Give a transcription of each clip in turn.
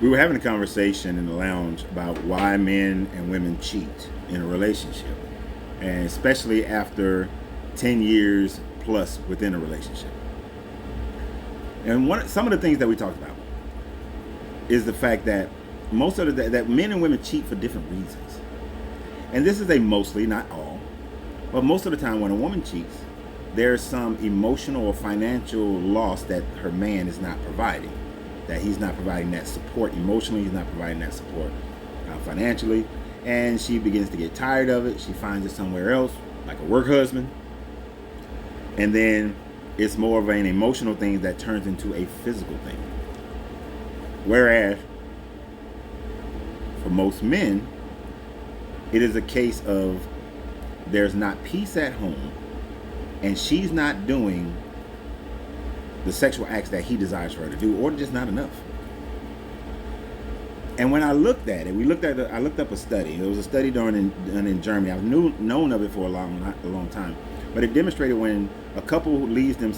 We were having a conversation in the lounge about why men and women cheat in a relationship, and especially after 10 years plus within a relationship. And some of the things that we talked about is the fact that most of that men and women cheat for different reasons. And this is a mostly, not all, but most of the time when a woman cheats, there's some emotional or financial loss that her man is not providing. That he's not providing that support emotionally, he's not providing that support financially, and she begins to get tired of it. She finds it somewhere else, like a work husband, and then it's more of an emotional thing that turns into a physical thing. Whereas for most men, it is a case of there's not peace at home, and she's not doing the sexual acts that he desires for her to do, or just not enough. And when I looked at it, I looked up a study. It was a study done in Germany. I've known of it for a long time, but it demonstrated when a couple leaves them.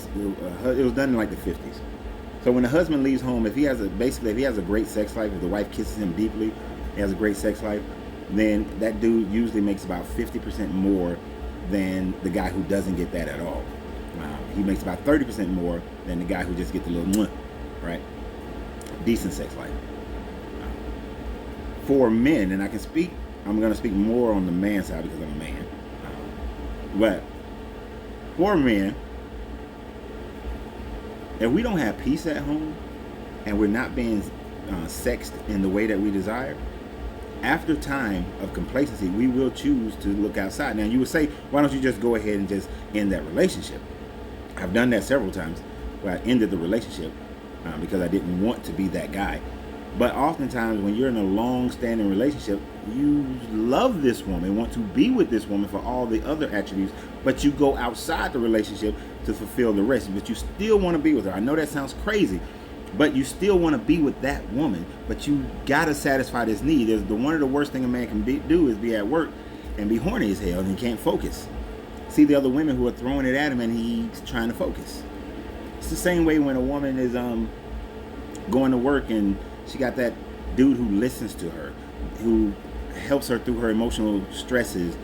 It was done in like the 50s. So when the husband leaves home, if he has a great sex life, if the wife kisses him deeply, he has a great sex life, then that dude usually makes about 50% more than the guy who doesn't get that at all. He makes about 30% more than the guy who just gets a little right? Decent sex life. For men, and I'm going to speak more on the man side because I'm a man. But for men, if we don't have peace at home and we're not being sexed in the way that we desire, after time of complacency, we will choose to look outside. Now, you would say, why don't you just go ahead and just end that relationship? I've done that several times where I ended the relationship because I didn't want to be that guy. But oftentimes when you're in a long-standing relationship, you love this woman, want to be with this woman for all the other attributes, but you go outside the relationship to fulfill the rest. But you still want to be with her. I know that sounds crazy, but you still want to be with that woman, but you got to satisfy this need. One of the worst thing a man can do is be at work and be horny as hell and he can't focus. See the other women who are throwing it at him and he's trying to focus. It's the same way when a woman is going to work and she got that dude who listens to her, who helps her through her emotional stresses,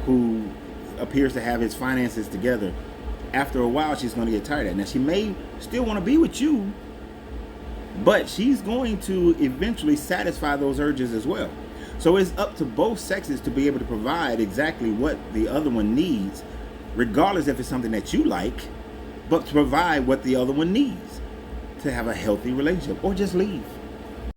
who appears to have his finances together. After a while, she's going to get tired of it. Now, she may still want to be with you, but she's going to eventually satisfy those urges as well. So it's up to both sexes to be able to provide exactly what the other one needs, regardless if it's something that you like, but to provide what the other one needs to have a healthy relationship, or just leave.